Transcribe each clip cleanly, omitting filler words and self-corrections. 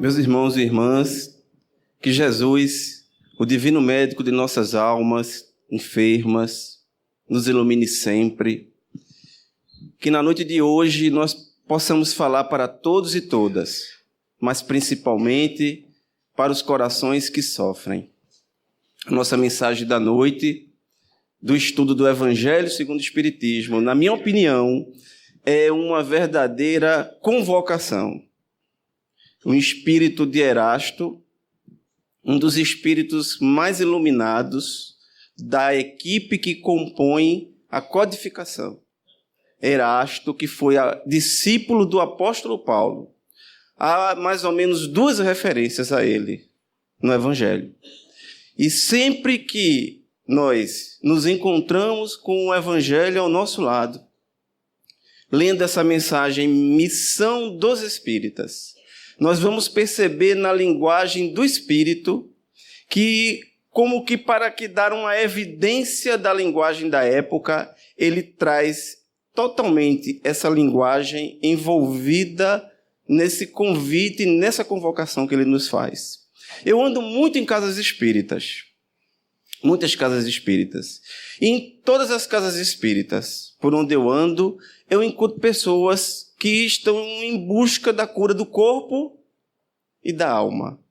Meus irmãos e irmãs, que Jesus, o divino médico de nossas almas enfermas, nos ilumine sempre. Que na noite de hoje nós possamos falar para todos e todas, mas principalmente para os corações que sofrem. A nossa mensagem da noite, do estudo do Evangelho segundo o Espiritismo, na minha opinião, é uma verdadeira convocação. Um espírito de Erasto, um dos espíritos mais iluminados da equipe que compõe a codificação. Erasto, que foi discípulo do apóstolo Paulo. Há mais ou menos 2 referências a ele no Evangelho. E sempre que nós nos encontramos com o Evangelho ao nosso lado, lendo essa mensagem, Missão dos Espíritas, nós vamos perceber na linguagem do Espírito que, como que para que dar uma evidência da linguagem da época, ele traz totalmente essa linguagem envolvida nesse convite, nessa convocação que ele nos faz. Eu ando muito em casas espíritas, muitas casas espíritas. E em todas as casas espíritas por onde eu ando, eu encontro pessoas que estão em busca da cura do corpo e da alma,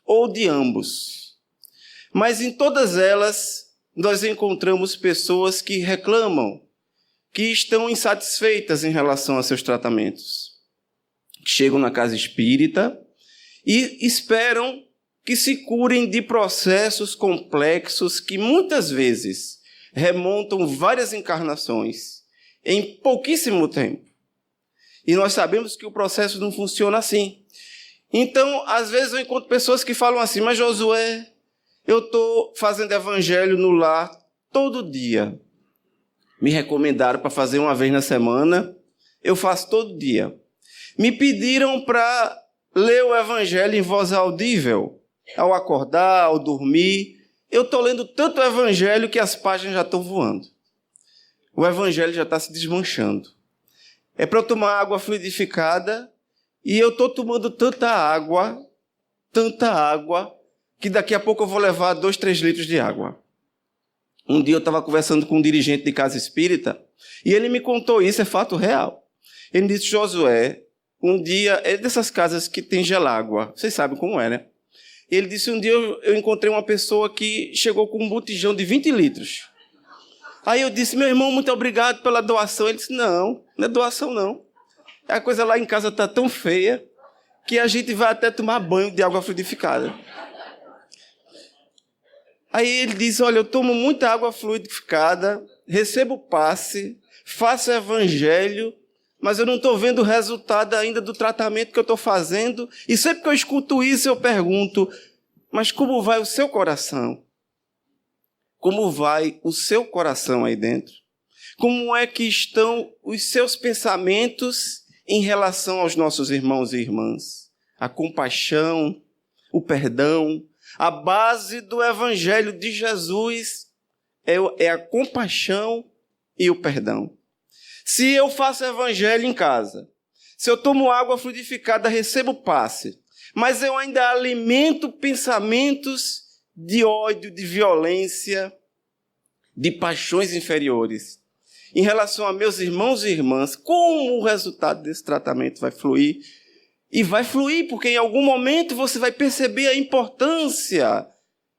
ou de ambos. Mas em todas elas, nós encontramos pessoas que reclamam, que estão insatisfeitas em relação a seus tratamentos. Chegam na casa espírita e esperam que se curem de processos complexos que muitas vezes remontam várias encarnações em pouquíssimo tempo. E nós sabemos que o processo não funciona assim. Então, às vezes eu encontro pessoas que falam assim: mas Josué, eu estou fazendo evangelho no lar todo dia. Me recomendaram para fazer uma vez na semana, eu faço todo dia. Me pediram para ler o evangelho em voz audível, ao acordar, ao dormir. Eu estou lendo tanto o evangelho que as páginas já estão voando. O evangelho já está se desmanchando. É para eu tomar água fluidificada e eu estou tomando tanta água, que daqui a pouco eu vou levar 2, 3 litros de água. Um dia eu estava conversando com um dirigente de casa espírita e ele me contou isso, é fato real. Ele disse: Josué, um dia, é dessas casas que tem gelágua, vocês sabem como é, né? Ele disse: um dia eu encontrei uma pessoa que chegou com um botijão de 20 litros. Aí eu disse: meu irmão, muito obrigado pela doação. Ele disse: não é doação não. A coisa lá em casa está tão feia que a gente vai até tomar banho de água fluidificada. Aí ele disse: olha, eu tomo muita água fluidificada, recebo passe, faço evangelho, mas eu não estou vendo o resultado ainda do tratamento que eu estou fazendo. E sempre que eu escuto isso, eu pergunto: mas como vai o seu coração? Como vai o seu coração aí dentro? Como é que estão os seus pensamentos em relação aos nossos irmãos e irmãs? A compaixão, o perdão. A base do Evangelho de Jesus é a compaixão e o perdão. Se eu faço evangelho em casa, se eu tomo água fluidificada, recebo passe, mas eu ainda alimento pensamentos de ódio, de violência, de paixões inferiores em relação a meus irmãos e irmãs, como o resultado desse tratamento vai fluir? E vai fluir porque em algum momento você vai perceber a importância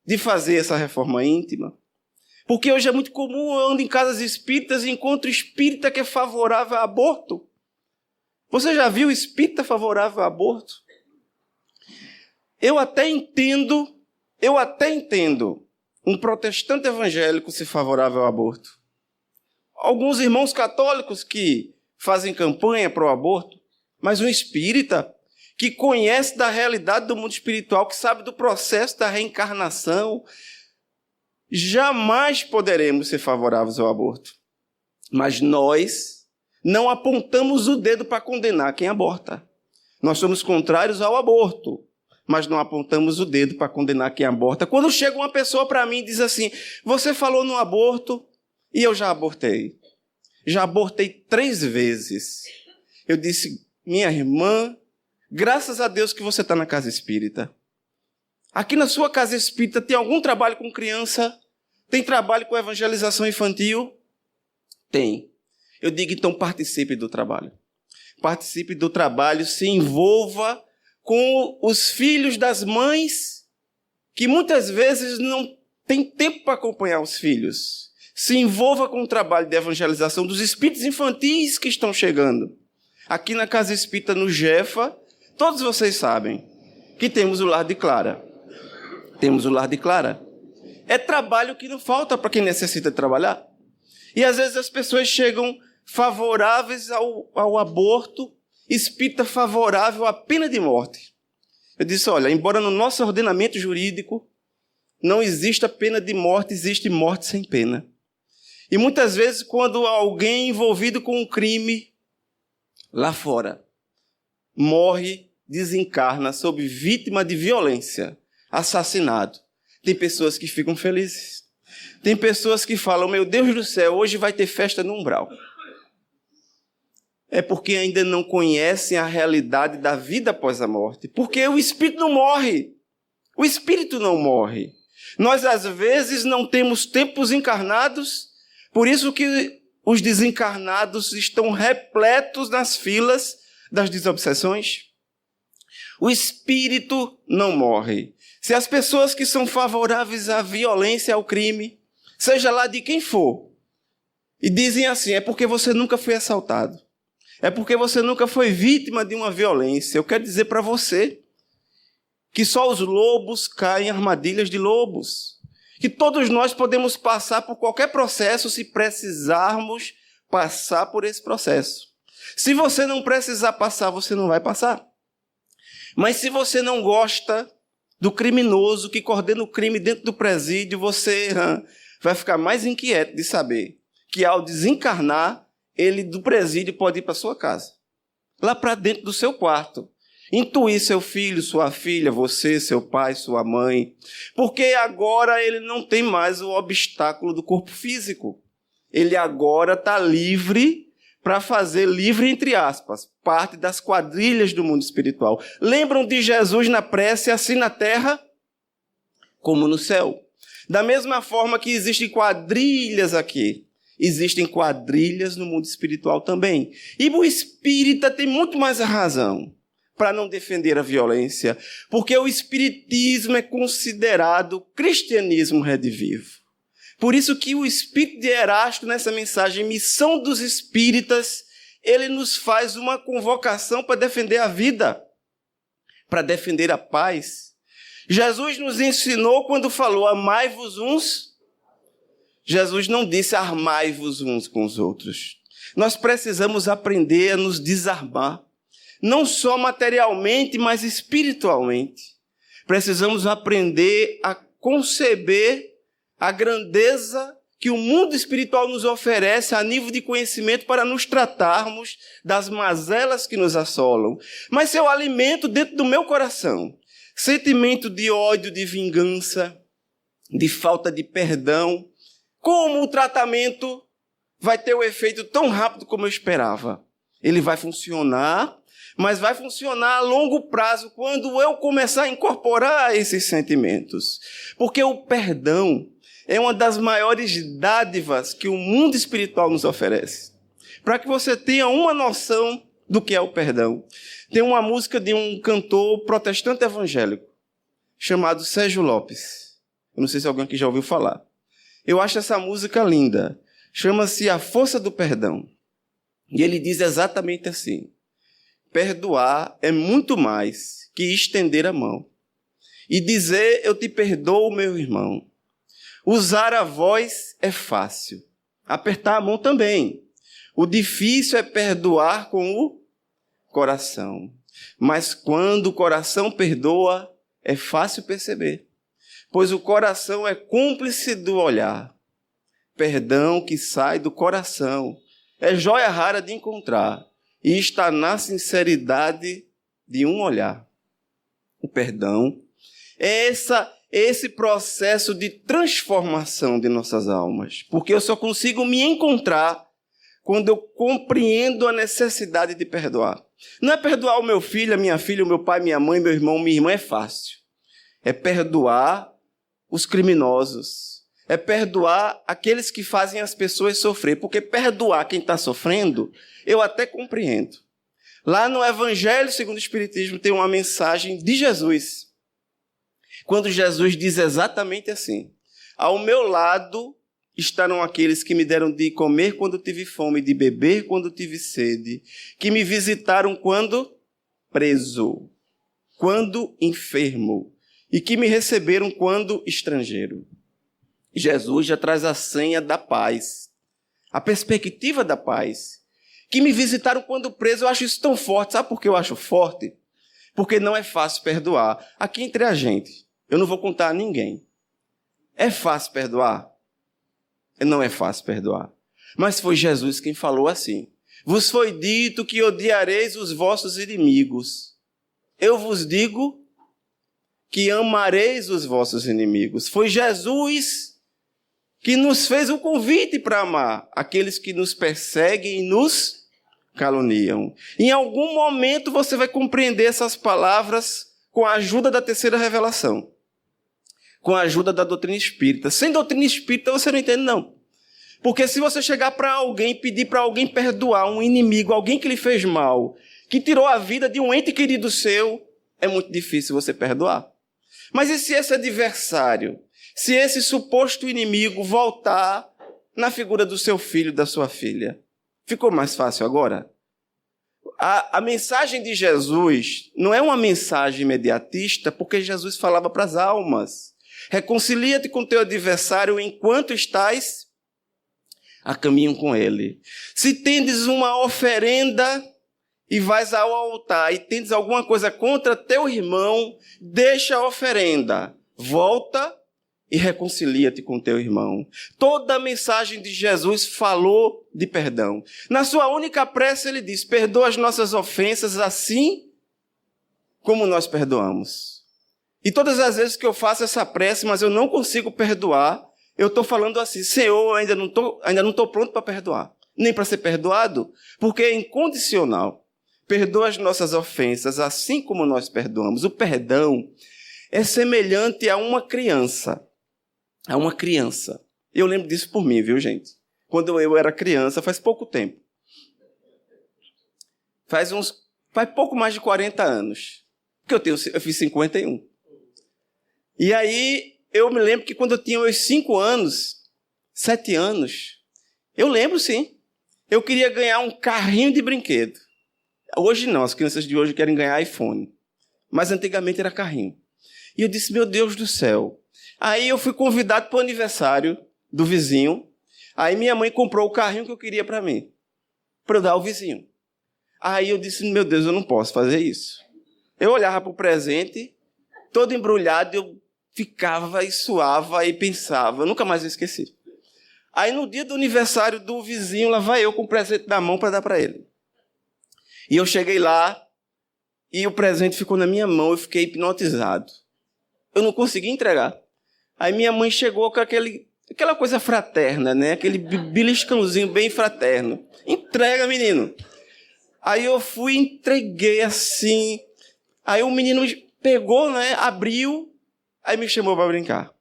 de fazer essa reforma íntima. Porque hoje é muito comum, eu ando em casas espíritas e encontro espírita que é favorável ao aborto. Você já viu espírita favorável ao aborto? Eu até entendo um protestante evangélico ser favorável ao aborto. Alguns irmãos católicos que fazem campanha para o aborto, mas um espírita que conhece da realidade do mundo espiritual, que sabe do processo da reencarnação, jamais poderemos ser favoráveis ao aborto. Mas nós não apontamos o dedo para condenar quem aborta. Nós somos contrários ao aborto, mas não apontamos o dedo para condenar quem aborta. Quando chega uma pessoa para mim e diz assim: você falou no aborto e eu já abortei. Já abortei 3 vezes. Eu disse: minha irmã, Graças a Deus que você está na casa espírita. Aqui na sua casa espírita tem algum trabalho com criança? Tem trabalho com evangelização infantil? Tem. Eu digo, então participe do trabalho. Participe do trabalho, se envolva com os filhos das mães que muitas vezes não têm tempo para acompanhar os filhos. Se envolva com o trabalho de evangelização dos espíritos infantis que estão chegando. Aqui na Casa Espírita, no Jefa, todos vocês sabem que temos o Lar de Clara. Temos o Lar de Clara. É trabalho que não falta para quem necessita trabalhar. E às vezes as pessoas chegam favoráveis ao aborto, espírita favorável à pena de morte. Eu disse, olha, embora no nosso ordenamento jurídico não exista pena de morte, existe morte sem pena. E muitas vezes quando alguém envolvido com um crime lá fora morre, desencarna sob vítima de violência, assassinado, tem pessoas que ficam felizes. Tem pessoas que falam, meu Deus do céu, hoje vai ter festa no umbral. É porque ainda não conhecem a realidade da vida após a morte. Porque o espírito não morre. O espírito não morre. Nós, às vezes, não temos tempos encarnados, por isso que os desencarnados estão repletos nas filas das desobsessões. O espírito não morre. Se as pessoas que são favoráveis à violência, ao crime, seja lá de quem for, e dizem assim, é porque você nunca foi assaltado, é porque você nunca foi vítima de uma violência. Eu quero dizer para você que só os lobos caem em armadilhas de lobos, que todos nós podemos passar por qualquer processo se precisarmos passar por esse processo. Se você não precisar passar, você não vai passar. Mas se você não gosta do criminoso que coordena o crime dentro do presídio, você vai ficar mais inquieto de saber que ao desencarnar, ele do presídio pode ir para sua casa, lá para dentro do seu quarto, intuir seu filho, sua filha, você, seu pai, sua mãe, porque agora ele não tem mais o obstáculo do corpo físico. Ele agora está livre para fazer, livre entre aspas, parte das quadrilhas do mundo espiritual. Lembram de Jesus na prece, assim na terra como no céu? Da mesma forma que existem quadrilhas aqui, existem quadrilhas no mundo espiritual também. E o espírita tem muito mais a razão para não defender a violência, porque o espiritismo é considerado cristianismo redivivo. Por isso que o espírito de Erasto, nessa mensagem, Missão dos Espíritas, ele nos faz uma convocação para defender a vida, para defender a paz. Jesus nos ensinou quando falou, amai-vos uns. Jesus não disse, armai-vos uns com os outros. Nós precisamos aprender a nos desarmar, não só materialmente, mas espiritualmente. Precisamos aprender a conceber a grandeza que o mundo espiritual nos oferece a nível de conhecimento para nos tratarmos das mazelas que nos assolam. Mas se eu alimento dentro do meu coração sentimento de ódio, de vingança, de falta de perdão, como o tratamento vai ter o efeito tão rápido como eu esperava? Ele vai funcionar, mas vai funcionar a longo prazo quando eu começar a incorporar esses sentimentos. Porque o perdão é uma das maiores dádivas que o mundo espiritual nos oferece. Para que você tenha uma noção do que é o perdão. Tem uma música de um cantor protestante evangélico, chamado Sérgio Lopes. Eu não sei se alguém aqui já ouviu falar. Eu acho essa música linda. Chama-se A Força do Perdão. E ele diz exatamente assim: perdoar é muito mais que estender a mão e dizer, eu te perdoo, meu irmão. Usar a voz é fácil, apertar a mão também. O difícil é perdoar com o coração. Mas quando o coração perdoa, é fácil perceber, pois o coração é cúmplice do olhar. Perdão que sai do coração é joia rara de encontrar e está na sinceridade de um olhar. O perdão é esse processo de transformação de nossas almas, porque eu só consigo me encontrar quando eu compreendo a necessidade de perdoar. Não é perdoar o meu filho, a minha filha, o meu pai, minha mãe, meu irmão, minha irmã, é fácil. É perdoar os criminosos. É perdoar aqueles que fazem as pessoas sofrer. Porque perdoar quem está sofrendo, eu até compreendo. Lá no Evangelho segundo o Espiritismo tem uma mensagem de Jesus. Quando Jesus diz exatamente assim: ao meu lado estarão aqueles que me deram de comer quando tive fome, de beber quando tive sede, que me visitaram quando preso, quando enfermo, e que me receberam quando estrangeiro. Jesus já traz a senha da paz, a perspectiva da paz. Que me visitaram quando preso, eu acho isso tão forte. Sabe por que eu acho forte? Porque não é fácil perdoar. Aqui entre a gente, eu não vou contar a ninguém. É fácil perdoar? Não é fácil perdoar. Mas foi Jesus quem falou assim: vos foi dito que odiareis os vossos inimigos. Eu vos digo que amareis os vossos inimigos. Foi Jesus que nos fez o convite para amar aqueles que nos perseguem e nos caluniam. Em algum momento você vai compreender essas palavras com a ajuda da terceira revelação, com a ajuda da doutrina espírita. Sem doutrina espírita você não entende, não. Porque se você chegar para alguém e pedir para alguém perdoar um inimigo, alguém que lhe fez mal, que tirou a vida de um ente querido seu, é muito difícil você perdoar. Mas e se esse adversário, se esse suposto inimigo voltar na figura do seu filho, da sua filha? Ficou mais fácil agora? A mensagem de Jesus não é uma mensagem imediatista, porque Jesus falava para as almas: reconcilia-te com teu adversário enquanto estás a caminho com ele. Se tendes uma oferenda e vais ao altar e tendes alguma coisa contra teu irmão, deixa a oferenda, volta e reconcilia-te com teu irmão. Toda a mensagem de Jesus falou de perdão. Na sua única prece ele diz: perdoa as nossas ofensas assim como nós perdoamos. E todas as vezes que eu faço essa prece, mas eu não consigo perdoar, eu estou falando assim: Senhor, eu ainda não estou pronto para perdoar, nem para ser perdoado, porque é incondicional. Perdoa as nossas ofensas assim como nós perdoamos. O perdão é semelhante a uma criança. A uma criança. Eu lembro disso por mim, viu, gente? Quando eu era criança, faz pouco tempo. Faz pouco mais de 40 anos. Porque eu fiz 51. E aí, eu me lembro que quando eu tinha uns 5 anos, 7 anos, eu lembro sim, eu queria ganhar um carrinho de brinquedo. Hoje não, as crianças de hoje querem ganhar iPhone. Mas antigamente era carrinho. E eu disse: meu Deus do céu. Aí eu fui convidado para o aniversário do vizinho. Aí minha mãe comprou o carrinho que eu queria para mim, para eu dar ao vizinho. Aí eu disse: meu Deus, eu não posso fazer isso. Eu olhava para o presente, todo embrulhado, eu ficava e suava e pensava. Eu nunca mais esqueci. Aí no dia do aniversário do vizinho, lá vai eu com o presente na mão para dar para ele. E eu cheguei lá e o presente ficou na minha mão, eu fiquei hipnotizado. Eu não consegui entregar. Aí minha mãe chegou com aquela coisa fraterna, né? Aquele beliscãozinho bem fraterno. Entrega, menino. Aí eu fui e entreguei assim. Aí o menino pegou, né? Abriu, aí me chamou para brincar.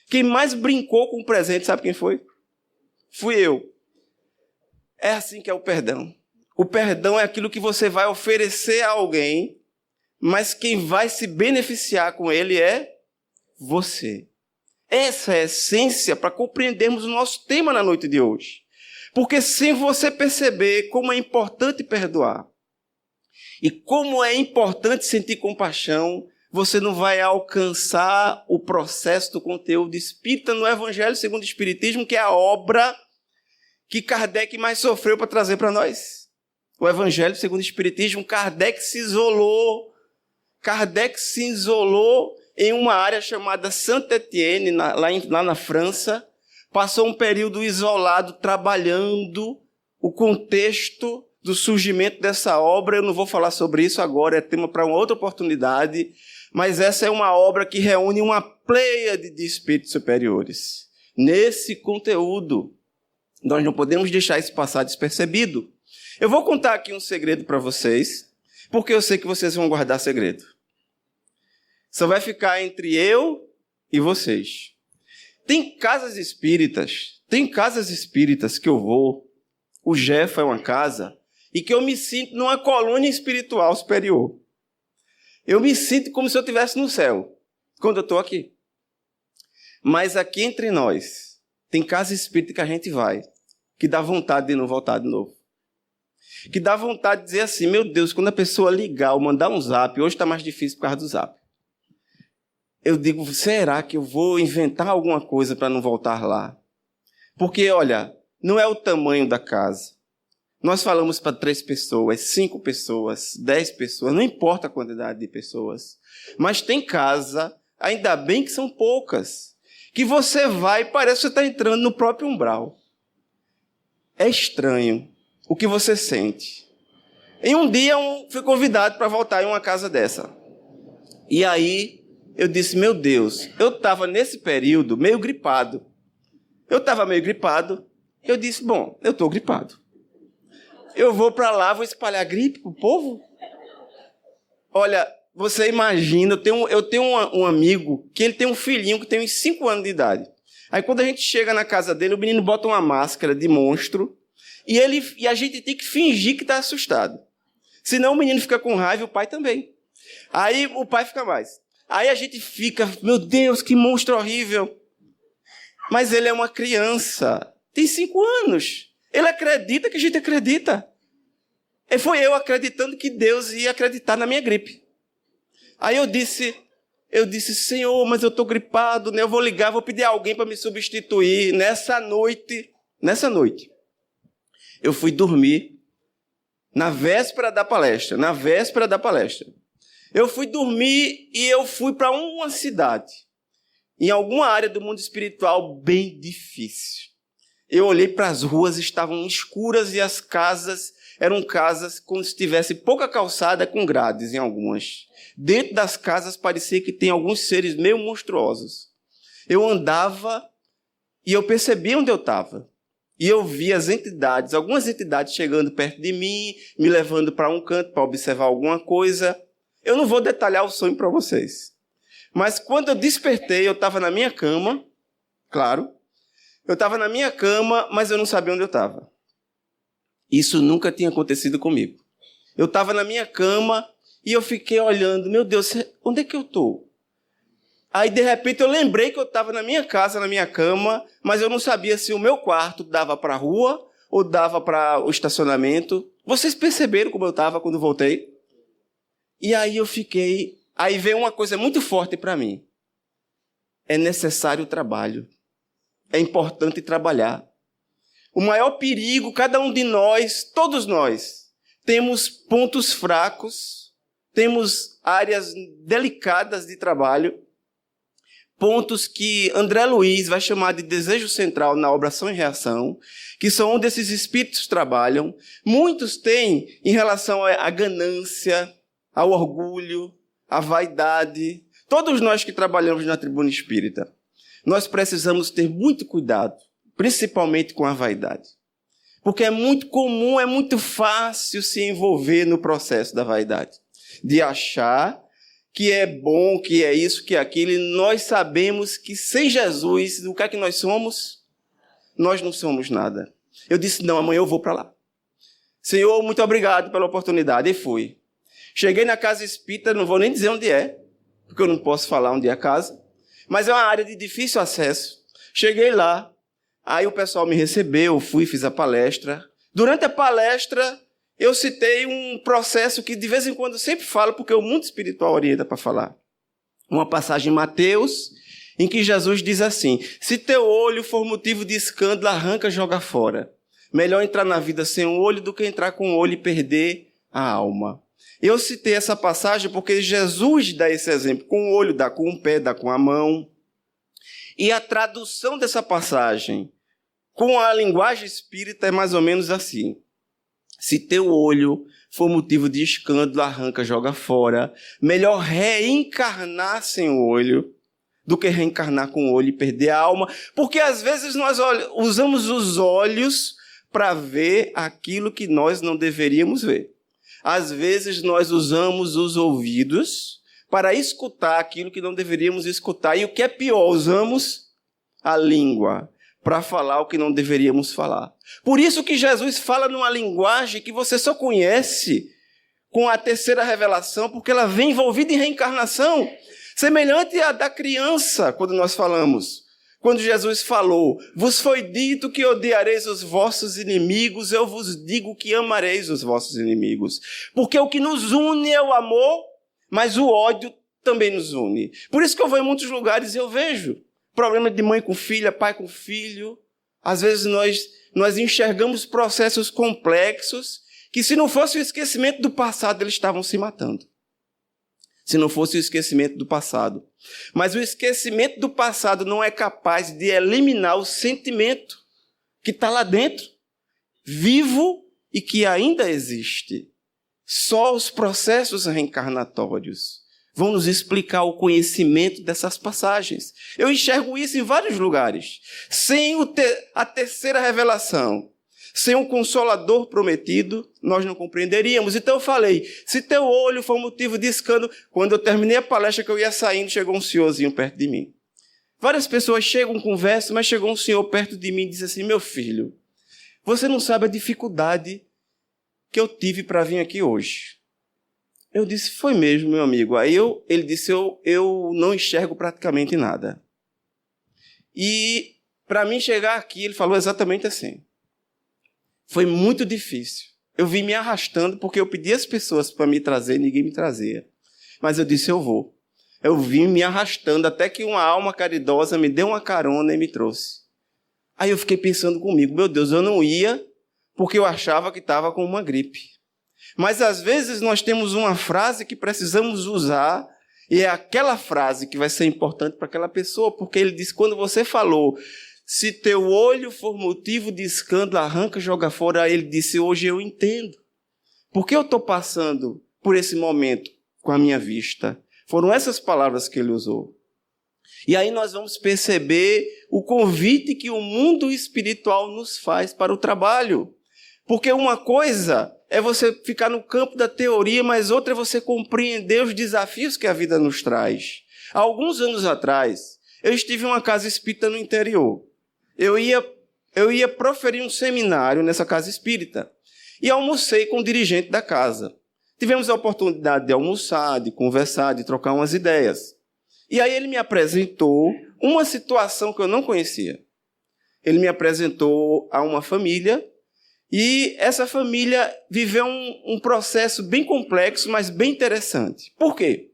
Quem mais brincou com o presente, sabe quem foi? Fui eu. É assim que é o perdão. O perdão é aquilo que você vai oferecer a alguém, mas quem vai se beneficiar com ele é você. Essa é a essência para compreendermos o nosso tema na noite de hoje. Porque sem você perceber como é importante perdoar e como é importante sentir compaixão, você não vai alcançar o processo do conteúdo espírita no Evangelho segundo o Espiritismo, que é a obra que Kardec mais sofreu para trazer para nós. O Evangelho segundo o Espiritismo, Kardec se isolou em uma área chamada Saint-Étienne, lá na França, passou um período isolado, trabalhando o contexto do surgimento dessa obra. Eu não vou falar sobre isso agora, é tema para uma outra oportunidade, mas essa é uma obra que reúne uma pleiade de espíritos superiores. Nesse conteúdo, Nós não podemos deixar isso passar despercebido. Eu vou contar aqui um segredo para vocês, porque eu sei que vocês vão guardar segredo. Só vai ficar entre eu e vocês. Tem casas espíritas que eu vou, o Jeff é uma casa, e que eu me sinto numa colônia espiritual superior. Eu me sinto como se eu estivesse no céu, quando eu estou aqui. Mas aqui entre nós, tem casa espírita que a gente vai, que dá vontade de não voltar de novo. Que dá vontade de dizer assim, meu Deus, quando a pessoa ligar ou mandar um zap, hoje está mais difícil por causa do zap. Eu digo, será que eu vou inventar alguma coisa para não voltar lá? Porque, olha, não é o tamanho da casa. Nós falamos para 3 pessoas, 5 pessoas, 10 pessoas, não importa a quantidade de pessoas. Mas tem casa, ainda bem que são poucas, que você vai e parece que você está entrando no próprio umbral. É estranho o que você sente. Em um dia, fui convidado para voltar em uma casa dessa. E aí, eu disse, meu Deus, eu estava nesse período meio gripado. Eu disse, bom, eu estou gripado. Eu vou para lá, vou espalhar gripe para o povo? Olha, você imagina, eu tenho um amigo que ele tem um filhinho que tem uns 5 anos de idade. Aí quando a gente chega na casa dele, o menino bota uma máscara de monstro e a gente tem que fingir que está assustado. Senão o menino fica com raiva e o pai também. Aí o pai fica mais. Aí a gente fica, meu Deus, que monstro horrível. Mas ele é uma criança, tem 5 anos. Ele acredita que a gente acredita. E foi eu acreditando que Deus ia acreditar na minha gripe. Aí eu disse, Senhor, mas eu estou gripado, né? Eu vou ligar, vou pedir a alguém para me substituir. Nessa noite, eu fui dormir na véspera da palestra. Eu fui dormir e eu fui para uma cidade, em alguma área do mundo espiritual bem difícil. Eu olhei para as ruas, estavam escuras e as casas eram casas como se tivesse pouca calçada com grades em algumas. Dentro das casas parecia que tem alguns seres meio monstruosos. Eu andava e eu percebia onde eu estava. E eu via algumas entidades chegando perto de mim, me levando para um canto para observar alguma coisa. Eu não vou detalhar o sonho para vocês. Mas quando eu despertei, eu estava na minha cama, claro. Eu estava na minha cama, mas eu não sabia onde eu estava. Isso nunca tinha acontecido comigo. Eu estava na minha cama e eu fiquei olhando, meu Deus, onde é que eu estou? Aí, de repente, eu lembrei que eu estava na minha casa, na minha cama, mas eu não sabia se o meu quarto dava para a rua ou dava para o estacionamento. Vocês perceberam como eu estava quando voltei? E aí eu fiquei... Aí veio uma coisa muito forte para mim. É necessário trabalho. É importante trabalhar. O maior perigo, cada um de nós, todos nós, temos pontos fracos, temos áreas delicadas de trabalho, pontos que André Luiz vai chamar de desejo central na obra Ação e Reação, que são onde esses espíritos trabalham. Muitos têm em relação à ganância, ao orgulho, à vaidade. Todos nós que trabalhamos na tribuna espírita, nós precisamos ter muito cuidado, principalmente com a vaidade. Porque é muito comum, é muito fácil se envolver no processo da vaidade. De achar que é bom, que é isso, que é aquilo. E nós sabemos que sem Jesus, o que é que nós somos? Nós não somos nada. Eu disse, não, amanhã eu vou para lá. Senhor, muito obrigado pela oportunidade. E fui. Cheguei na casa espírita, não vou nem dizer onde é, porque eu não posso falar onde é a casa. Mas é uma área de difícil acesso. Cheguei lá, aí o pessoal me recebeu, fui, fiz a palestra. Durante a palestra, eu citei um processo que de vez em quando eu sempre falo, porque o mundo espiritual orienta para falar. Uma passagem em Mateus, em que Jesus diz assim, se teu olho for motivo de escândalo, arranca, joga fora. Melhor entrar na vida sem um olho do que entrar com um olho e perder a alma. Eu citei essa passagem porque Jesus dá esse exemplo. Com o olho, dá com o pé, dá com a mão. E a tradução dessa passagem com a linguagem espírita é mais ou menos assim. Se teu olho for motivo de escândalo, arranca, joga fora. Melhor reencarnar sem o olho do que reencarnar com o olho e perder a alma, porque às vezes nós usamos os olhos para ver aquilo que nós não deveríamos ver. Às vezes nós usamos os ouvidos para escutar aquilo que não deveríamos escutar. E o que é pior, usamos a língua para falar o que não deveríamos falar. Por isso que Jesus fala numa linguagem que você só conhece com a terceira revelação, porque ela vem envolvida em reencarnação, semelhante à da criança, quando nós falamos. Quando Jesus falou, vos foi dito que odiareis os vossos inimigos, eu vos digo que amareis os vossos inimigos. Porque o que nos une é o amor, mas o ódio também nos une. Por isso que eu vou em muitos lugares e eu vejo problema de mãe com filha, pai com filho. Às vezes nós enxergamos processos complexos que, se não fosse o esquecimento do passado, eles estavam se matando. Se não fosse o esquecimento do passado. Mas o esquecimento do passado não é capaz de eliminar o sentimento que está lá dentro, vivo e que ainda existe. Só os processos reencarnatórios vão nos explicar o conhecimento dessas passagens. Eu enxergo isso em vários lugares. Sem a terceira revelação, sem um consolador prometido, nós não compreenderíamos. Então eu falei, se teu olho for motivo de escândalo, quando eu terminei a palestra que eu ia saindo, chegou um senhorzinho perto de mim. Várias pessoas chegam, conversam, mas chegou um senhor perto de mim e disse assim, meu filho, você não sabe a dificuldade que eu tive para vir aqui hoje. Eu disse, foi mesmo, meu amigo. Aí ele disse, eu não enxergo praticamente nada. E para mim chegar aqui, ele falou exatamente assim. Foi muito difícil. Eu vim me arrastando porque eu pedi às pessoas para me trazer, ninguém me trazia. Mas eu disse, eu vou. Eu vim me arrastando até que uma alma caridosa me deu uma carona e me trouxe. Aí eu fiquei pensando comigo, meu Deus, eu não ia porque eu achava que estava com uma gripe. Mas às vezes nós temos uma frase que precisamos usar e é aquela frase que vai ser importante para aquela pessoa, porque ele disse, quando você falou, se teu olho for motivo de escândalo, arranca, joga fora, ele disse, hoje eu entendo. Porque eu estou passando por esse momento com a minha vista. Foram essas palavras que ele usou. E aí nós vamos perceber o convite que o mundo espiritual nos faz para o trabalho. Porque uma coisa é você ficar no campo da teoria, mas outra é você compreender os desafios que a vida nos traz. Há alguns anos atrás, eu estive em uma casa espírita no interior. Eu ia proferir um seminário nessa casa espírita e almocei com o dirigente da casa. Tivemos a oportunidade de almoçar, de conversar, de trocar umas ideias. E aí ele me apresentou uma situação que eu não conhecia. Ele me apresentou a uma família e essa família viveu um processo bem complexo, mas bem interessante. Por quê?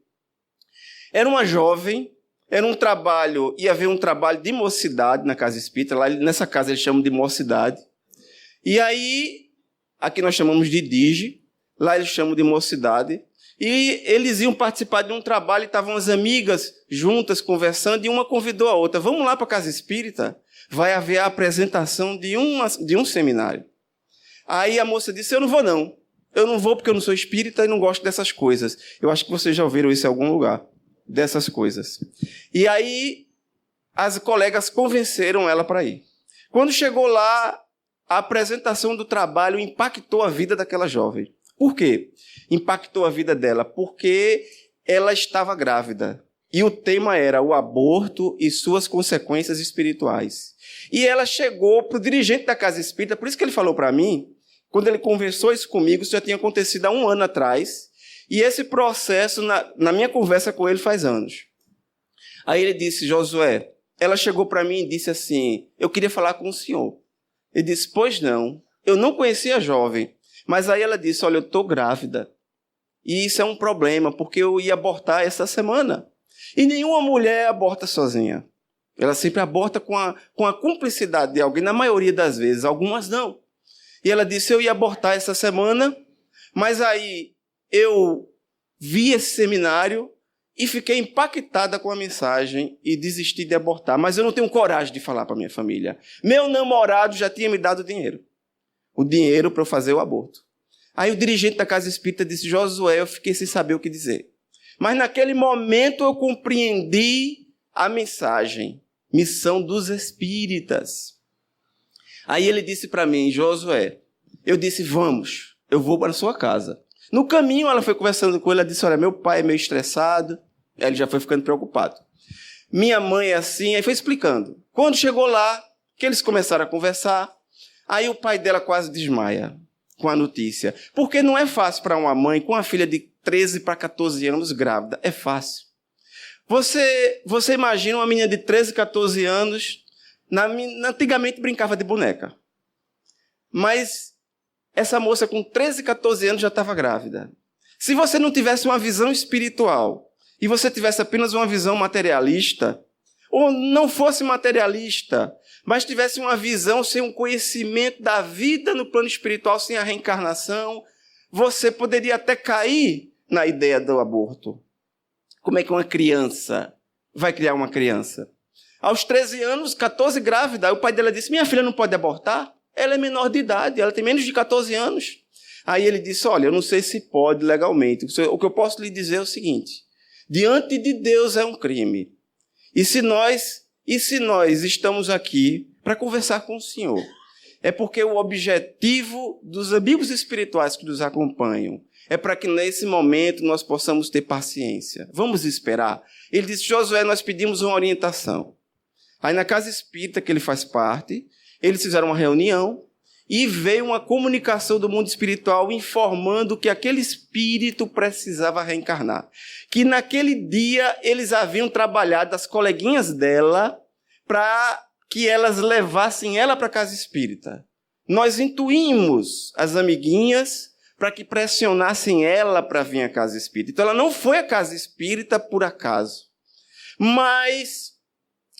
Era uma jovem, era um trabalho, ia haver um trabalho de mocidade na casa espírita, lá nessa casa eles chamam de mocidade. E aí, aqui nós chamamos de Digi, lá eles chamam de mocidade. E eles iam participar de um trabalho e estavam as amigas juntas conversando e uma convidou a outra. Vamos lá para a casa espírita? Vai haver a apresentação de um seminário. Aí a moça disse, eu não vou não. Eu não vou porque eu não sou espírita e não gosto dessas coisas. Eu acho que vocês já ouviram isso em algum lugar, dessas coisas. E aí as colegas convenceram ela para ir. Quando chegou lá, a apresentação do trabalho impactou a vida daquela jovem. Por quê? Impactou a vida dela porque ela estava grávida. E o tema era o aborto e suas consequências espirituais. E ela chegou para o dirigente da casa espírita, por isso que ele falou para mim, quando ele conversou isso comigo, isso já tinha acontecido há 1 ano atrás, e esse processo, na minha conversa com ele, faz anos. Aí ele disse, Josué, ela chegou para mim e disse assim, eu queria falar com o senhor. Ele disse, pois não, eu não conhecia a jovem, mas aí ela disse, olha, eu estou grávida, e isso é um problema, porque eu ia abortar essa semana. E nenhuma mulher aborta sozinha. Ela sempre aborta com a cumplicidade de alguém, na maioria das vezes, algumas não. E ela disse, eu ia abortar essa semana, mas aí eu vi esse seminário e fiquei impactada com a mensagem e desisti de abortar. Mas eu não tenho coragem de falar para minha família. Meu namorado já tinha me dado dinheiro. O dinheiro para eu fazer o aborto. Aí o dirigente da casa espírita disse, Josué, eu fiquei sem saber o que dizer. Mas naquele momento eu compreendi a mensagem, missão dos espíritas. Aí ele disse para mim, Josué, eu disse, vamos, eu vou para a sua casa. No caminho, ela foi conversando com ele, ela disse, olha, meu pai é meio estressado. Aí ele já foi ficando preocupado. Minha mãe é assim, aí foi explicando. Quando chegou lá, que eles começaram a conversar, aí o pai dela quase desmaia com a notícia. Porque não é fácil para uma mãe com uma filha de 13 para 14 anos grávida. É fácil. Você imagina uma menina de 13, 14 anos, antigamente brincava de boneca. Mas essa moça com 13, 14 anos já estava grávida. Se você não tivesse uma visão espiritual e você tivesse apenas uma visão materialista, ou não fosse materialista, mas tivesse uma visão sem um conhecimento da vida no plano espiritual, sem a reencarnação, você poderia até cair na ideia do aborto. Como é que uma criança vai criar uma criança? Aos 13 anos, 14 grávida, o pai dela disse, minha filha não pode abortar? Ela é menor de idade, ela tem menos de 14 anos. Aí ele disse, olha, eu não sei se pode legalmente. O que eu posso lhe dizer é o seguinte, diante de Deus é um crime. E se nós estamos aqui para conversar com o Senhor, é porque o objetivo dos amigos espirituais que nos acompanham é para que nesse momento nós possamos ter paciência. Vamos esperar. Ele disse, Josué, nós pedimos uma orientação. Aí na casa espírita que ele faz parte, eles fizeram uma reunião e veio uma comunicação do mundo espiritual informando que aquele espírito precisava reencarnar. Que naquele dia eles haviam trabalhado as coleguinhas dela para que elas levassem ela para a casa espírita. Nós intuímos as amiguinhas para que pressionassem ela para vir à casa espírita. Então ela não foi à casa espírita por acaso. Mas,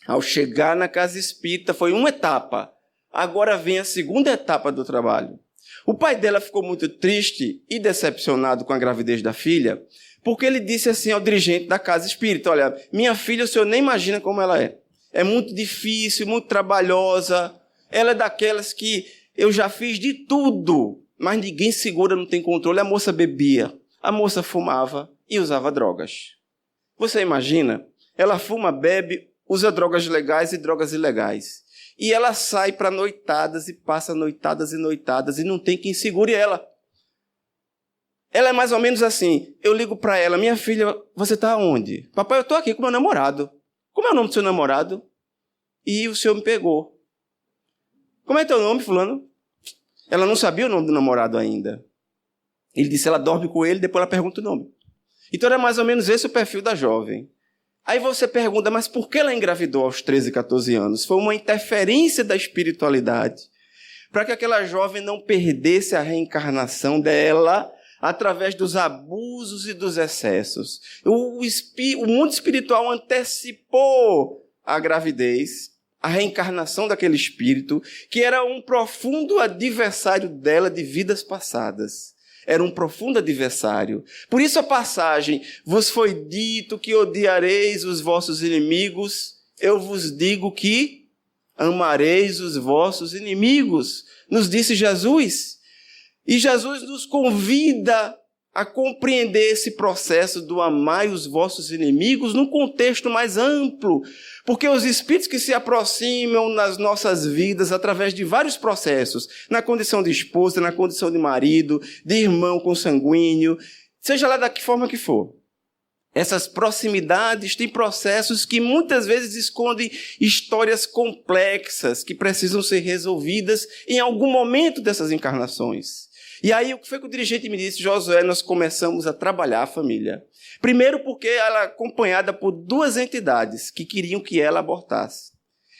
ao chegar na casa espírita, foi uma etapa. Agora vem a segunda etapa do trabalho. O pai dela ficou muito triste e decepcionado com a gravidez da filha, porque ele disse assim ao dirigente da casa espírita, olha, minha filha, o senhor nem imagina como ela é. É muito difícil, muito trabalhosa. Ela é daquelas que eu já fiz de tudo, mas ninguém segura, não tem controle. A moça bebia, a moça fumava e usava drogas. Você imagina? Ela fuma, bebe, usa drogas legais e drogas ilegais. E ela sai para noitadas e passa noitadas e noitadas e não tem quem segure ela. Ela é mais ou menos assim, eu ligo para ela, minha filha, você está onde? Papai, eu estou aqui com meu namorado. Como é o nome do seu namorado? E o senhor me pegou. Como é teu nome, fulano? Ela não sabia o nome do namorado ainda. Ele disse, ela dorme com ele, depois ela pergunta o nome. Então era mais ou menos esse o perfil da jovem. Aí você pergunta, mas por que ela engravidou aos 13, 14 anos? Foi uma interferência da espiritualidade para que aquela jovem não perdesse a reencarnação dela através dos abusos e dos excessos. O mundo espiritual antecipou a gravidez, a reencarnação daquele espírito, que era um profundo adversário dela de vidas passadas. Era um profundo adversário. Por isso a passagem, vos foi dito que odiareis os vossos inimigos, eu vos digo que amareis os vossos inimigos, nos disse Jesus. E Jesus nos convida a compreender esse processo do amai os vossos inimigos num contexto mais amplo, porque os espíritos que se aproximam nas nossas vidas através de vários processos, na condição de esposa, na condição de marido, de irmão consanguíneo, seja lá da que forma que for. Essas proximidades têm processos que muitas vezes escondem histórias complexas que precisam ser resolvidas em algum momento dessas encarnações. E aí, o que foi que o dirigente me disse? Josué, nós começamos a trabalhar a família. Primeiro porque ela é acompanhada por duas entidades que queriam que ela abortasse.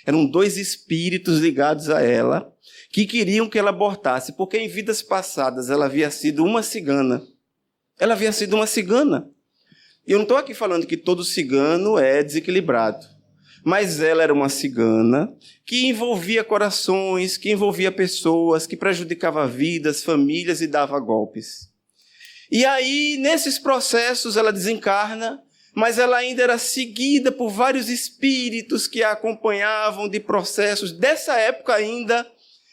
Eram dois espíritos ligados a ela que queriam que ela abortasse, porque em vidas passadas ela havia sido uma cigana. Ela havia sido uma cigana. E eu não estou aqui falando que todo cigano é desequilibrado. Mas ela era uma cigana que envolvia corações, que envolvia pessoas, que prejudicava vidas, famílias e dava golpes. E aí, nesses processos, ela desencarna, mas ela ainda era seguida por vários espíritos que a acompanhavam de processos dessa época ainda,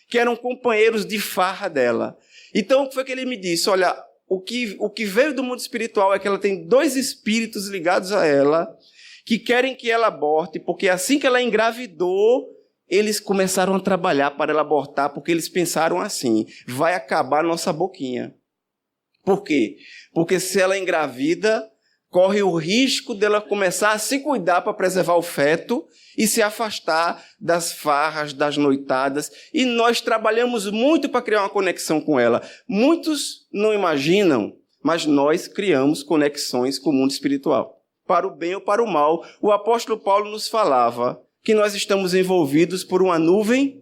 que eram companheiros de farra dela. Então, o que foi que ele me disse? Olha, o que veio do mundo espiritual é que ela tem dois espíritos ligados a ela, que querem que ela aborte, porque assim que ela engravidou, eles começaram a trabalhar para ela abortar, porque eles pensaram assim, vai acabar a nossa boquinha. Por quê? Porque se ela engravida, corre o risco dela começar a se cuidar para preservar o feto e se afastar das farras, das noitadas. E nós trabalhamos muito para criar uma conexão com ela. Muitos não imaginam, mas nós criamos conexões com o mundo espiritual. Para o bem ou para o mal, o apóstolo Paulo nos falava que nós estamos envolvidos por uma nuvem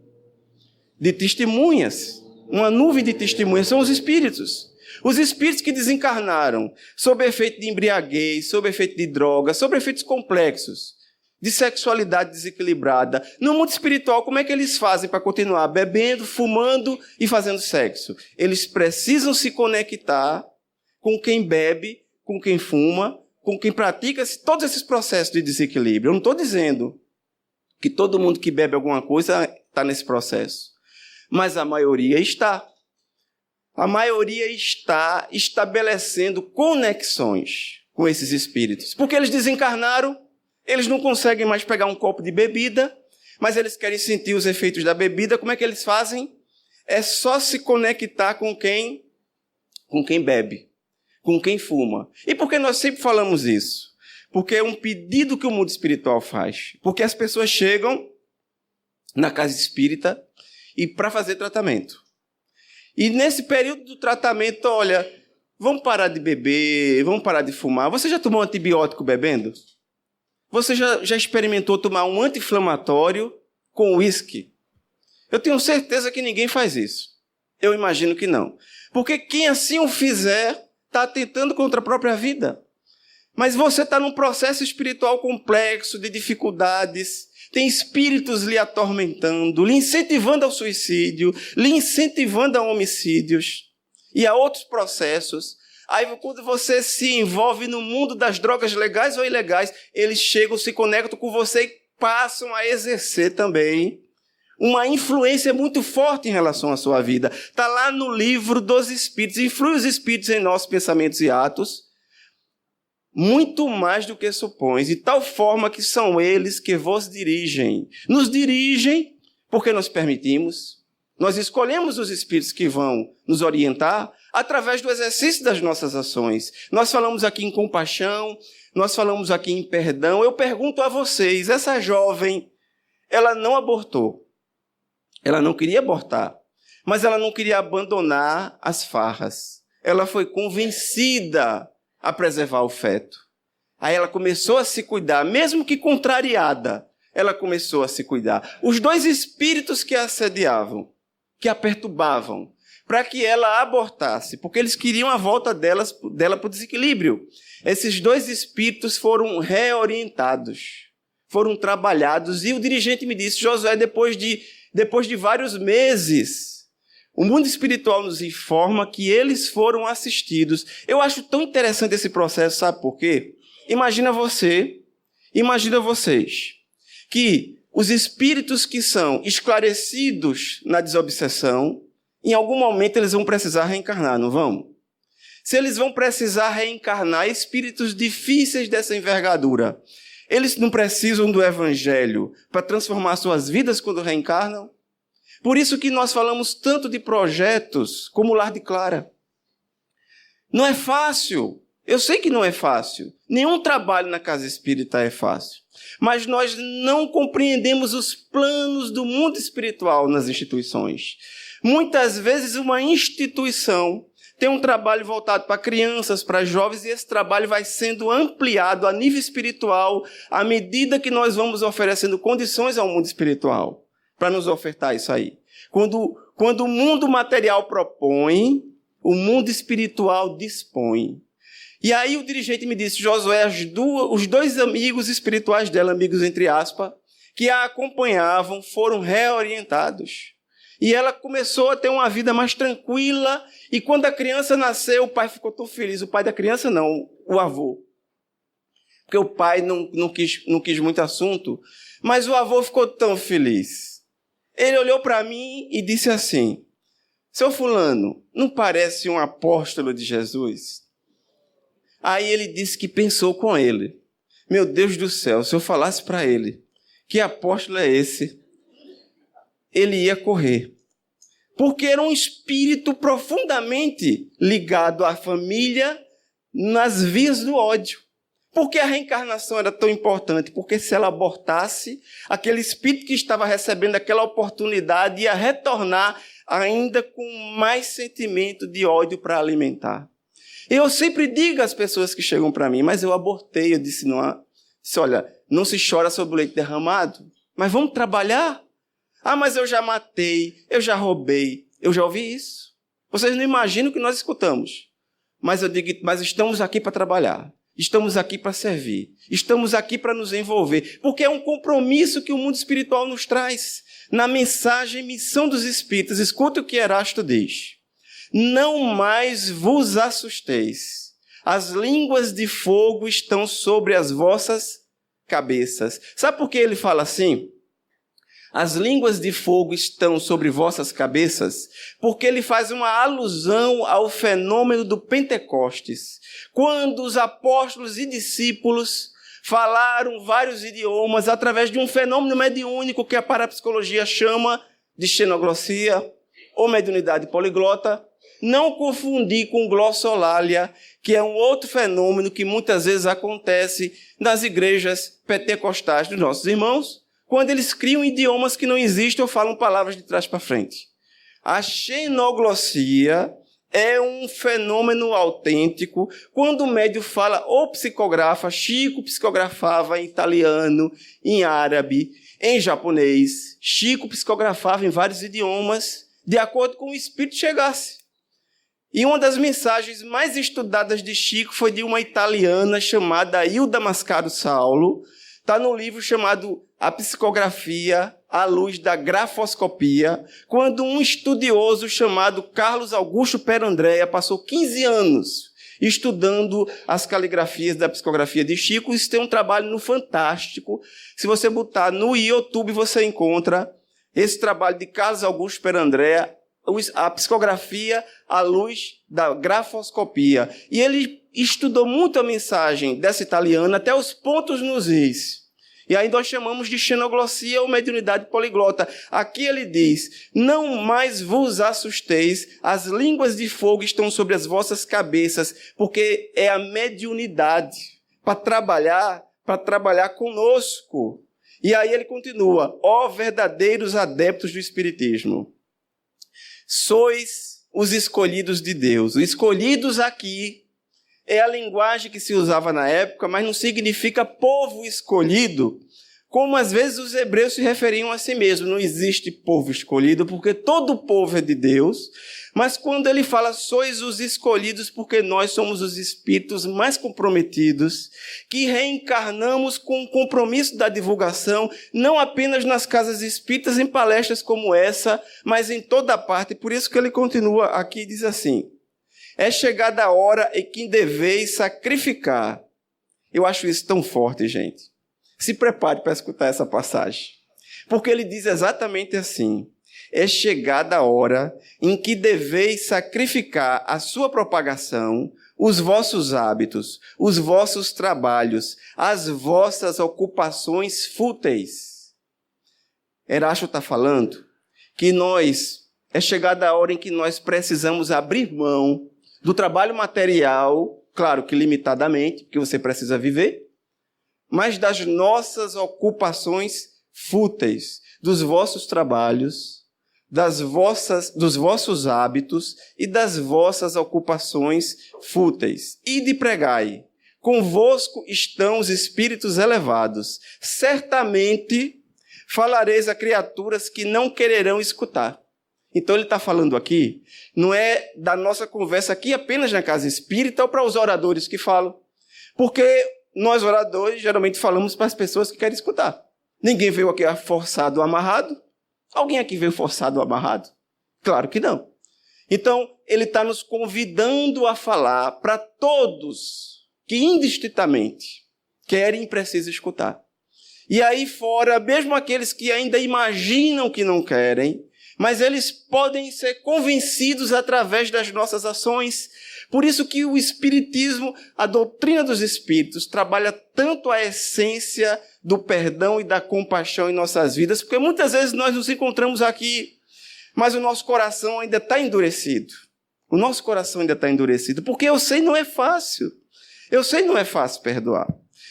de testemunhas. Uma nuvem de testemunhas são os espíritos. Os espíritos que desencarnaram sob efeito de embriaguez, sob efeito de droga, sob efeitos complexos, de sexualidade desequilibrada. No mundo espiritual, como é que eles fazem para continuar bebendo, fumando e fazendo sexo? Eles precisam se conectar com quem bebe, com quem fuma, com quem pratica todos esses processos de desequilíbrio. Eu não estou dizendo que todo mundo que bebe alguma coisa está nesse processo. Mas a maioria está. A maioria está estabelecendo conexões com esses espíritos. Porque eles desencarnaram, eles não conseguem mais pegar um copo de bebida, mas eles querem sentir os efeitos da bebida. Como é que eles fazem? É só se conectar com quem bebe, com quem fuma. E por que nós sempre falamos isso? Porque é um pedido que o mundo espiritual faz. Porque as pessoas chegam na casa espírita e para fazer tratamento. E nesse período do tratamento, olha, vamos parar de beber, vamos parar de fumar. Você já tomou um antibiótico bebendo? Você já experimentou tomar um anti-inflamatório com uísque? Eu tenho certeza que ninguém faz isso. Eu imagino que não. Porque quem assim o fizer está atentando contra a própria vida. Mas você está num processo espiritual complexo, de dificuldades, tem espíritos lhe atormentando, lhe incentivando ao suicídio, lhe incentivando a homicídios e a outros processos. Aí, quando você se envolve no mundo das drogas legais ou ilegais, eles chegam, se conectam com você e passam a exercer também uma influência muito forte em relação à sua vida. Está lá no livro dos Espíritos. Influi os Espíritos em nossos pensamentos e atos, muito mais do que supões, de tal forma que são eles que vos dirigem. Nos dirigem porque nós permitimos. Nós escolhemos os espíritos que vão nos orientar através do exercício das nossas ações. Nós falamos aqui em compaixão, nós falamos aqui em perdão. Eu pergunto a vocês, essa jovem, ela não abortou. Ela não queria abortar, mas ela não queria abandonar as farras. Ela foi convencida a preservar o feto. Aí ela começou a se cuidar, mesmo que contrariada, ela começou a se cuidar. Os dois espíritos que a assediavam, que a perturbavam, para que ela abortasse, porque eles queriam a volta dela para o desequilíbrio. Esses dois espíritos foram reorientados, foram trabalhados, e o dirigente me disse, Josué, depois de vários meses, o mundo espiritual nos informa que eles foram assistidos. Eu acho tão interessante esse processo, sabe por quê? Imagina vocês, que os espíritos que são esclarecidos na desobsessão, em algum momento eles vão precisar reencarnar, não vão? Se eles vão precisar reencarnar, espíritos difíceis dessa envergadura, eles não precisam do evangelho para transformar suas vidas quando reencarnam? Por isso que nós falamos tanto de projetos como o Lar de Clara. Não é fácil. Eu sei que não é fácil. Nenhum trabalho na casa espírita é fácil. Mas nós não compreendemos os planos do mundo espiritual nas instituições. Muitas vezes uma instituição tem um trabalho voltado para crianças, para jovens, e esse trabalho vai sendo ampliado a nível espiritual à medida que nós vamos oferecendo condições ao mundo espiritual para nos ofertar isso aí. Quando o mundo material propõe, o mundo espiritual dispõe. E aí o dirigente me disse, Josué, os dois amigos espirituais dela, amigos entre aspas, que a acompanhavam, foram reorientados. E ela começou a ter uma vida mais tranquila, e quando a criança nasceu, o pai ficou tão feliz. O pai da criança não, o avô. Porque o pai não quis muito assunto, mas o avô ficou tão feliz. Ele olhou para mim e disse assim, seu fulano, não parece um apóstolo de Jesus? Aí ele disse que pensou com ele. Meu Deus do céu, se eu falasse para ele que apóstolo é esse, ele ia correr. Porque era um espírito profundamente ligado à família nas vias do ódio. Por que a reencarnação era tão importante? Porque se ela abortasse, aquele espírito que estava recebendo aquela oportunidade ia retornar ainda com mais sentimento de ódio para alimentar. Eu sempre digo às pessoas que chegam para mim, mas eu abortei, eu disse, olha, não se chora sobre o leite derramado, mas vamos trabalhar. Ah, mas eu já matei, eu já roubei, eu já ouvi isso. Vocês não imaginam o que nós escutamos. Mas eu digo, mas estamos aqui para trabalhar. Estamos aqui para servir. Estamos aqui para nos envolver. Porque é um compromisso que o mundo espiritual nos traz. Na mensagem Missão dos Espíritos, escuta o que Erasto diz. Não mais vos assusteis. As línguas de fogo estão sobre as vossas cabeças. Sabe por que ele fala assim? As línguas de fogo estão sobre vossas cabeças, porque ele faz uma alusão ao fenômeno do Pentecostes, quando os apóstolos e discípulos falaram vários idiomas através de um fenômeno mediúnico que a parapsicologia chama de xenoglossia ou mediunidade poliglota. Não confundir com glossolalia, que é um outro fenômeno que muitas vezes acontece nas igrejas pentecostais dos nossos irmãos, quando eles criam idiomas que não existem ou falam palavras de trás para frente. A xenoglossia é um fenômeno autêntico, quando o médium fala ou psicografa, Chico psicografava em italiano, em árabe, em japonês. Chico psicografava em vários idiomas, de acordo com o espírito chegasse. E uma das mensagens mais estudadas de Chico foi de uma italiana chamada Hilda Mascaro Saulo. Está no livro chamado A Psicografia à Luz da Grafoscopia, quando um estudioso chamado Carlos Augusto Perandrea passou 15 anos estudando as caligrafias da psicografia de Chico. Isso tem um trabalho no Fantástico. Se você botar no YouTube, você encontra esse trabalho de Carlos Augusto Perandrea, a psicografia à luz da grafoscopia. E ele estudou muito a mensagem dessa italiana até os pontos nos is. E aí nós chamamos de xenoglossia ou mediunidade poliglota. Aqui ele diz, não mais vos assusteis, as línguas de fogo estão sobre as vossas cabeças, porque é a mediunidade para trabalhar conosco. E aí ele continua, ó verdadeiros adeptos do Espiritismo, sois os escolhidos de Deus. Os escolhidos aqui é a linguagem que se usava na época, mas não significa povo escolhido, como às vezes os hebreus se referiam a si mesmos. Não existe povo escolhido, porque todo povo é de Deus. Mas quando ele fala, sois os escolhidos, porque nós somos os espíritos mais comprometidos, que reencarnamos com o compromisso da divulgação, não apenas nas casas espíritas, em palestras como essa, mas em toda parte. Por isso que ele continua aqui e diz assim, é chegada a hora em que deveis sacrificar. Eu acho isso tão forte, gente. Se prepare para escutar essa passagem. Porque ele diz exatamente assim, é chegada a hora em que deveis sacrificar a sua propagação, os vossos hábitos, os vossos trabalhos, as vossas ocupações fúteis. Erasto está falando que é chegada a hora em que nós precisamos abrir mão do trabalho material, claro que limitadamente, porque você precisa viver, mas das nossas ocupações fúteis, dos vossos trabalhos, dos vossos hábitos e das vossas ocupações fúteis. Ide pregai, convosco estão os espíritos elevados. Certamente falareis a criaturas que não quererão escutar. Então ele está falando aqui, não é da nossa conversa aqui apenas na casa espírita ou para os oradores que falam. Porque nós oradores geralmente falamos para as pessoas que querem escutar. Ninguém veio aqui forçado ou amarrado. Alguém aqui veio forçado ou amarrado? Claro que não. Então, ele está nos convidando a falar para todos que indistintamente querem e precisam escutar. E aí fora, mesmo aqueles que ainda imaginam que não querem, mas eles podem ser convencidos através das nossas ações. Por isso que o Espiritismo, a doutrina dos Espíritos, trabalha tanto a essência do perdão e da compaixão em nossas vidas, porque muitas vezes nós nos encontramos aqui, mas o nosso coração ainda está endurecido. O nosso coração ainda está endurecido, porque eu sei não é fácil. Eu sei não é fácil perdoar.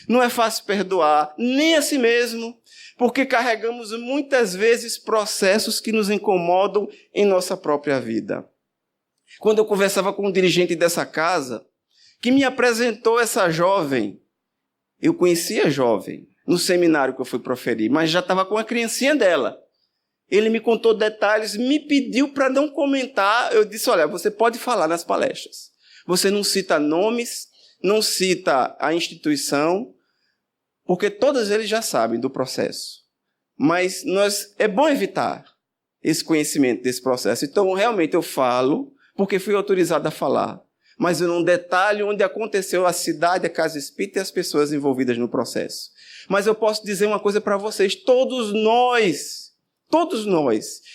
Não é fácil perdoar nem a si mesmo, porque carregamos muitas vezes processos que nos incomodam em nossa própria vida. Quando eu conversava com um dirigente dessa casa, que me apresentou essa jovem, eu conhecia a jovem no seminário que eu fui proferir, mas já estava com a criancinha dela. Ele me contou detalhes, me pediu para não comentar. Eu disse, olha, você pode falar nas palestras. Você não cita nomes, não cita a instituição, porque todos eles já sabem do processo. Mas é bom evitar esse conhecimento desse processo. Então, realmente, eu falo, porque fui autorizado a falar. Mas eu não detalho onde aconteceu a cidade, a casa espírita e as pessoas envolvidas no processo. Mas eu posso dizer uma coisa para vocês. Todos nós,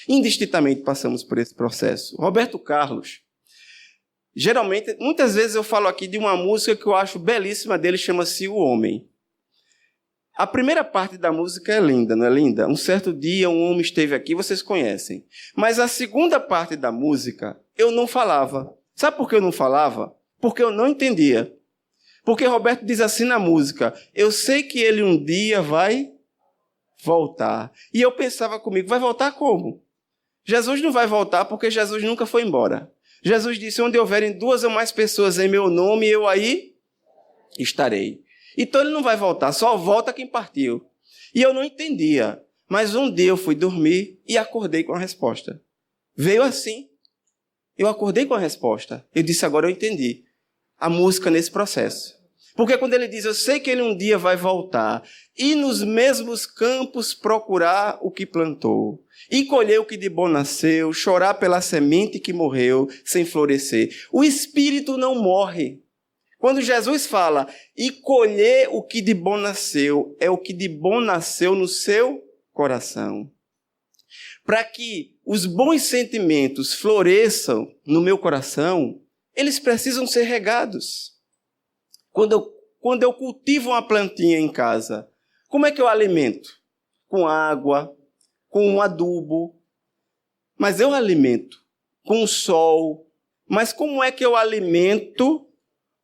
indistintamente passamos por esse processo. Roberto Carlos, geralmente, muitas vezes eu falo aqui de uma música que eu acho belíssima dele, chama-se O Homem. A primeira parte da música é linda, não é linda? Um certo dia um homem esteve aqui, vocês conhecem. Mas a segunda parte da música, eu não falava. Sabe por que eu não falava? Porque eu não entendia. Porque Roberto diz assim na música, eu sei que ele um dia vai voltar. E eu pensava comigo, vai voltar como? Jesus não vai voltar porque Jesus nunca foi embora. Jesus disse, onde houverem 2 ou mais pessoas em meu nome, eu aí estarei. Então ele não vai voltar, só volta quem partiu. E eu não entendia. Mas um dia eu fui dormir e acordei com a resposta. Veio assim. Eu acordei com a resposta. Eu disse, agora eu entendi a música nesse processo. Porque quando ele diz, eu sei que ele um dia vai voltar e nos mesmos campos procurar o que plantou, e colher o que de bom nasceu, chorar pela semente que morreu sem florescer. O espírito não morre. Quando Jesus fala, e colher o que de bom nasceu, é o que de bom nasceu no seu coração. Para que os bons sentimentos floresçam no meu coração, eles precisam ser regados. Quando eu cultivo uma plantinha em casa, como é que eu alimento? Com água, com um adubo. Mas eu alimento com o sol. Mas como é que eu alimento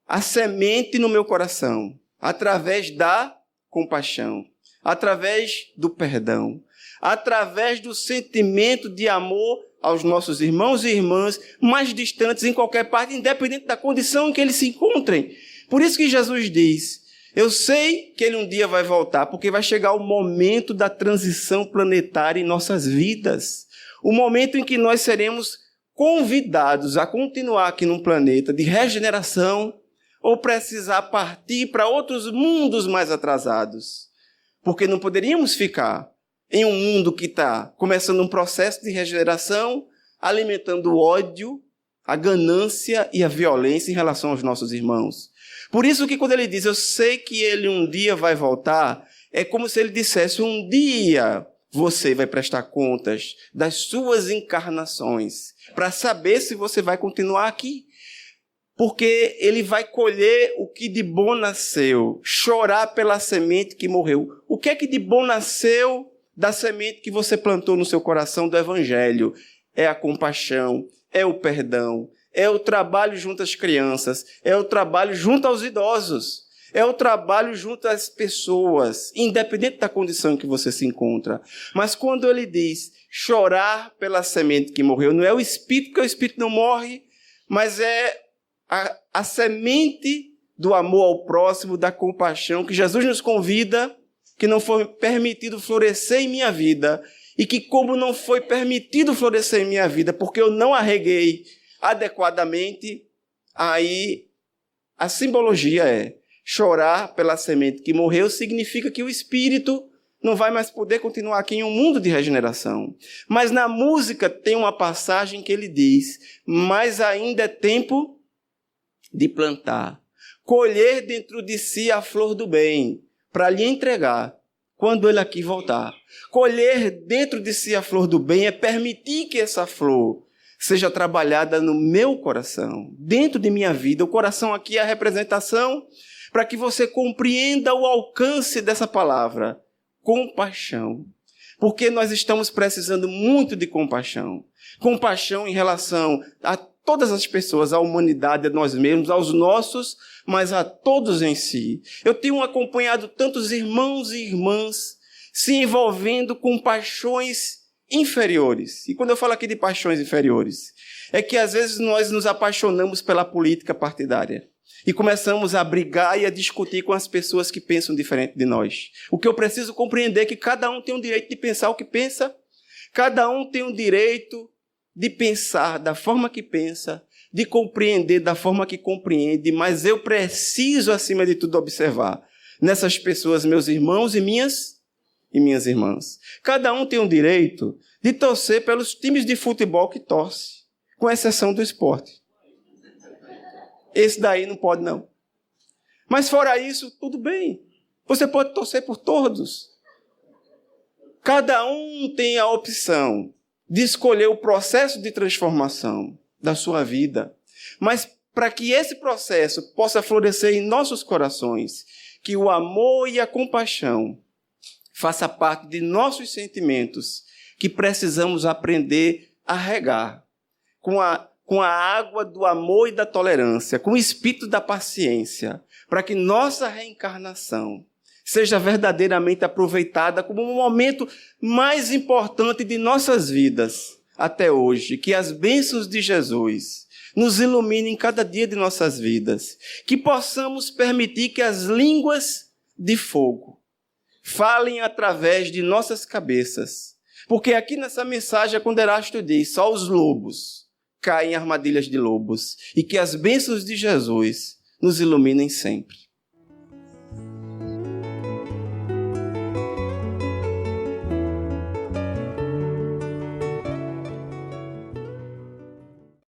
a semente no meu coração? Através da compaixão, através do perdão, através do sentimento de amor aos nossos irmãos e irmãs mais distantes em qualquer parte, independente da condição em que eles se encontrem. Por isso que Jesus diz, eu sei que ele um dia vai voltar, porque vai chegar o momento da transição planetária em nossas vidas. O momento em que nós seremos convidados a continuar aqui num planeta de regeneração, ou precisar partir para outros mundos mais atrasados. Porque não poderíamos ficar em um mundo que está começando um processo de regeneração, alimentando o ódio, a ganância e a violência em relação aos nossos irmãos. Por isso que quando ele diz, eu sei que ele um dia vai voltar, é como se ele dissesse, um dia você vai prestar contas das suas encarnações, para saber se você vai continuar aqui. Porque ele vai colher o que de bom nasceu, chorar pela semente que morreu. O que é que de bom nasceu da semente que você plantou no seu coração do Evangelho? É a compaixão, é o perdão, é o trabalho junto às crianças, é o trabalho junto aos idosos, é o trabalho junto às pessoas, independente da condição em que você se encontra. Mas quando ele diz chorar pela semente que morreu, não é o espírito, porque o espírito não morre, mas é a semente do amor ao próximo, da compaixão, que Jesus nos convida, que não foi permitido florescer em minha vida, e que como não foi permitido florescer em minha vida, porque eu não a reguei adequadamente, aí a simbologia é chorar pela semente que morreu, significa que o espírito não vai mais poder continuar aqui em um mundo de regeneração. Mas na música tem uma passagem que ele diz, mas ainda é tempo de plantar, colher dentro de si a flor do bem, para lhe entregar quando Ele aqui voltar. Colher dentro de si a flor do bem é permitir que essa flor seja trabalhada no meu coração, dentro de minha vida. O coração aqui é a representação para que você compreenda o alcance dessa palavra, compaixão. Porque nós estamos precisando muito de compaixão. Compaixão em relação a todas as pessoas, à humanidade, a nós mesmos, aos nossos, mas a todos em si. Eu tenho acompanhado tantos irmãos e irmãs se envolvendo com paixões inferiores. E quando eu falo aqui de paixões inferiores, é que às vezes nós nos apaixonamos pela política partidária e começamos a brigar e a discutir com as pessoas que pensam diferente de nós. O que eu preciso compreender é que cada um tem o direito de pensar o que pensa, cada um tem o direito de pensar da forma que pensa, de compreender da forma que compreende, mas eu preciso, acima de tudo, observar nessas pessoas, meus irmãos e minhas irmãs. Cada um tem o direito de torcer pelos times de futebol que torce, com exceção do esporte. Esse daí não pode, não. Mas fora isso, tudo bem. Você pode torcer por todos. Cada um tem a opção de escolher o processo de transformação da sua vida. Mas para que esse processo possa florescer em nossos corações, que o amor e a compaixão faça parte de nossos sentimentos, que precisamos aprender a regar com a água do amor e da tolerância, com o espírito da paciência, para que nossa reencarnação seja verdadeiramente aproveitada como um momento mais importante de nossas vidas até hoje. Que as bênçãos de Jesus nos iluminem cada dia de nossas vidas. Que possamos permitir que as línguas de fogo falem através de nossas cabeças. Porque aqui nessa mensagem, quando Erasto diz, só os lobos caem em armadilhas de lobos. E que as bênçãos de Jesus nos iluminem sempre.